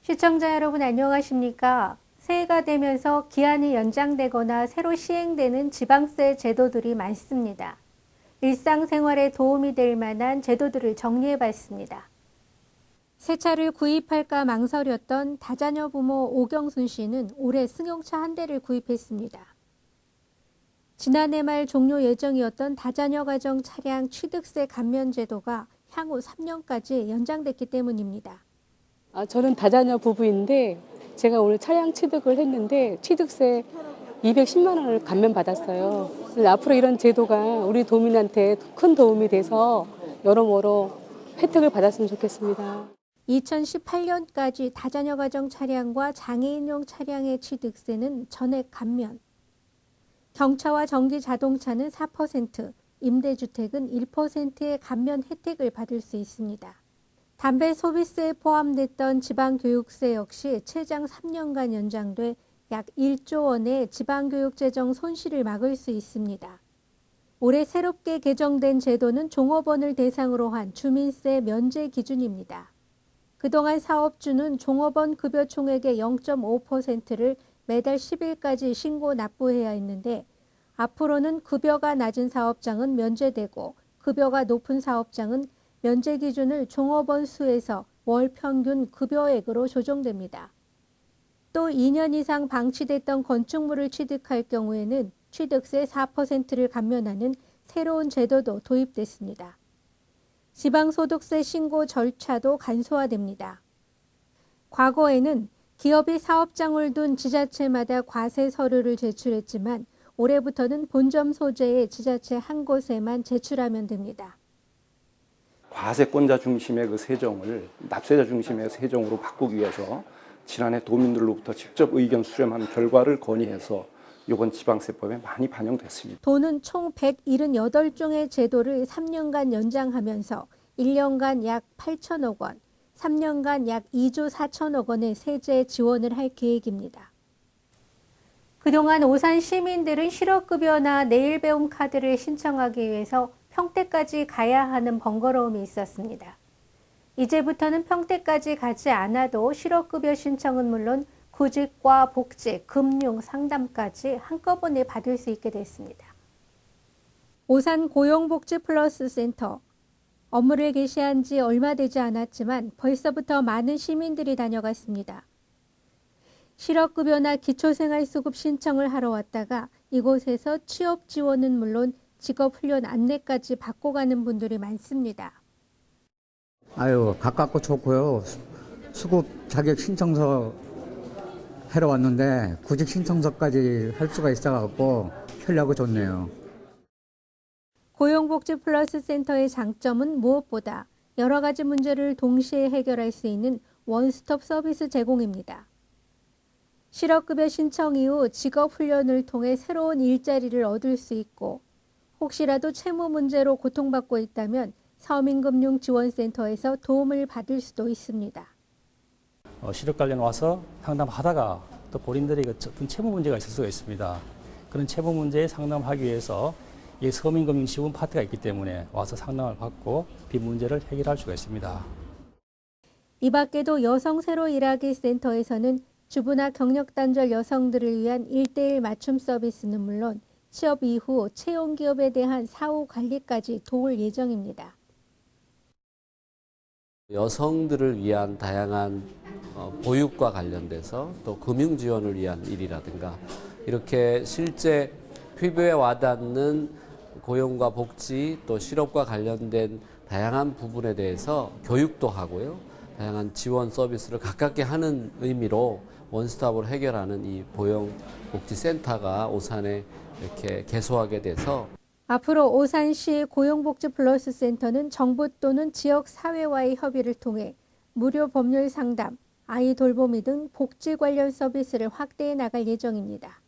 시청자 여러분 안녕하십니까? 새해가 되면서 기한이 연장되거나 새로 시행되는 지방세 제도들이 많습니다. 일상생활에 도움이 될 만한 제도들을 정리해 봤습니다. 새 차를 구입할까 망설였던 다자녀 부모 오경순 씨는 올해 승용차 한 대를 구입했습니다. 지난해 말 종료 예정이었던 다자녀 가정 차량 취득세 감면 제도가 향후 3년까지 연장됐기 때문입니다. 저는 다자녀 부부인데 제가 오늘 차량 취득을 했는데 취득세 210만 원을 감면받았어요. 앞으로 이런 제도가 우리 도민한테 큰 도움이 돼서 여러모로 혜택을 받았으면 좋겠습니다. 2018년까지 다자녀 가정 차량과 장애인용 차량의 취득세는 전액 감면. 경차와 전기 자동차는 4%, 임대주택은 1%의 감면 혜택을 받을 수 있습니다. 담배 소비세에 포함됐던 지방교육세 역시 최장 3년간 연장돼 약 1조 원의 지방교육 재정 손실을 막을 수 있습니다. 올해 새롭게 개정된 제도는 종업원을 대상으로 한 주민세 면제 기준입니다. 그동안 사업주는 종업원 급여 총액의 0.5%를 매달 10일까지 신고 납부해야 했는데 앞으로는 급여가 낮은 사업장은 면제되고 급여가 높은 사업장은 면제 기준을 종업원 수에서 월 평균 급여액으로 조정됩니다. 또 2년 이상 방치됐던 건축물을 취득할 경우에는 취득세 4%를 감면하는 새로운 제도도 도입됐습니다. 지방소득세 신고 절차도 간소화됩니다. 과거에는 기업이 사업장을 둔 지자체마다 과세 서류를 제출했지만 올해부터는 본점 소재의 지자체 한 곳에만 제출하면 됩니다. 과세권자 중심의 그 세정을 납세자 중심의 세정으로 바꾸기 위해서 지난해 도민들로부터 직접 의견 수렴한 결과를 건의해서 이번 지방세법에 많이 반영됐습니다. 도는 총 178종의 제도를 3년간 연장하면서 1년간 약 8천억 원, 3년간 약 2조 4천억 원의 세제 지원을 할 계획입니다. 그동안 오산 시민들은 실업급여나 내일배움 카드를 신청하기 위해서 평택까지 가야 하는 번거로움이 있었습니다. 이제부터는 평택까지 가지 않아도 실업급여 신청은 물론 구직과 복지, 금융, 상담까지 한꺼번에 받을 수 있게 됐습니다. 오산 고용복지플러스센터. 업무를 개시한 지 얼마 되지 않았지만 벌써부터 많은 시민들이 다녀갔습니다. 실업급여나 기초생활수급 신청을 하러 왔다가 이곳에서 취업 지원은 물론 직업훈련 안내까지 받고 가는 분들이 많습니다. 가깝고 좋고요. 수급 자격 신청서 하러 왔는데 구직 신청서까지 할 수가 있어갖고 편리하고 좋네요. 고용복지플러스센터의 장점은 무엇보다 여러 가지 문제를 동시에 해결할 수 있는 원스톱 서비스 제공입니다. 실업급여 신청 이후 직업훈련을 통해 새로운 일자리를 얻을 수 있고 혹시라도 채무 문제로 고통받고 있다면 서민금융지원센터에서 도움을 받을 수도 있습니다. 실업 관련 와서 상담하다가 또 본인들이 어떤 채무 문제가 있을 수가 있습니다. 그런 채무 문제에 상담을 하기 위해서 이 서민금융지원 파트가 있기 때문에 와서 상담을 받고 빈 문제를 해결할 수가 있습니다. 이 밖에도 여성 새로 일하기 센터에서는 주부나 경력단절 여성들을 위한 1:1 맞춤 서비스는 물론 취업 이후 채용기업에 대한 사후 관리까지 도울 예정입니다. 여성들을 위한 다양한 보육과 관련돼서 또 금융 지원을 위한 일이라든가 이렇게 실제 피부에 와닿는 고용과 복지 또 실업과 관련된 다양한 부분에 대해서 교육도 하고요. 다양한 지원 서비스를 가깝게 하는 의미로 원스톱으로 해결하는 이 고용복지센터가 오산에 이렇게 개소하게 돼서 앞으로 오산시 고용복지플러스센터는 정부 또는 지역사회와의 협의를 통해 무료 법률 상담, 아이 돌보미 등 복지 관련 서비스를 확대해 나갈 예정입니다.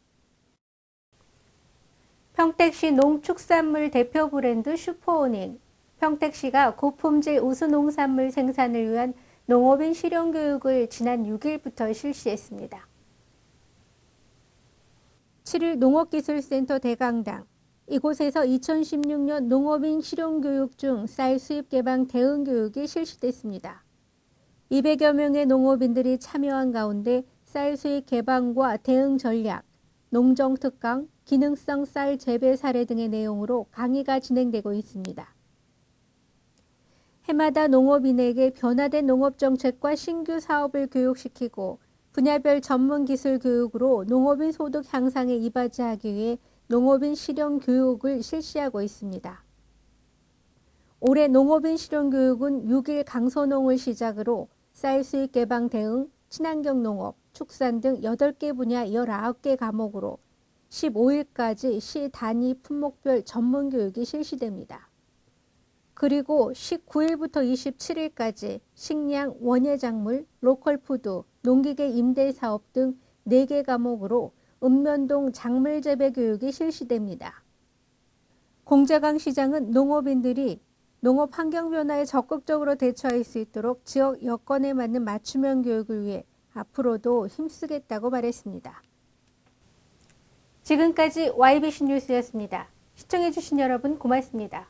평택시 농축산물 대표 브랜드 슈퍼오닝, 평택시가 고품질 우수농산물 생산을 위한 농업인 실용교육을 지난 6일부터 실시했습니다. 7일 농업기술센터 대강당, 이곳에서 2016년 농업인 실용교육 중 쌀 수입 개방 대응 교육이 실시됐습니다. 200여 명의 농업인들이 참여한 가운데 쌀 수입 개방과 대응 전략, 농정 특강, 기능성 쌀 재배 사례 등의 내용으로 강의가 진행되고 있습니다. 해마다 농업인에게 변화된 농업정책과 신규 사업을 교육시키고 분야별 전문 기술 교육으로 농업인 소득 향상에 이바지하기 위해 농업인 실용 교육을 실시하고 있습니다. 올해 농업인 실용 교육은 6일 강서농을 시작으로 쌀 수입 개방 대응, 친환경 농업, 축산 등 8개 분야 19개 과목으로 15일까지 시 단위 품목별 전문 교육이 실시됩니다. 그리고 19일부터 27일까지 식량, 원예작물, 로컬푸드, 농기계 임대 사업 등 4개 과목으로 읍면동 작물 재배 교육이 실시됩니다. 공자강 시장은 농업인들이 농업 환경 변화에 적극적으로 대처할 수 있도록 지역 여건에 맞는 맞춤형 교육을 위해 앞으로도 힘쓰겠다고 말했습니다. 지금까지 YBC 뉴스였습니다. 시청해주신 여러분 고맙습니다.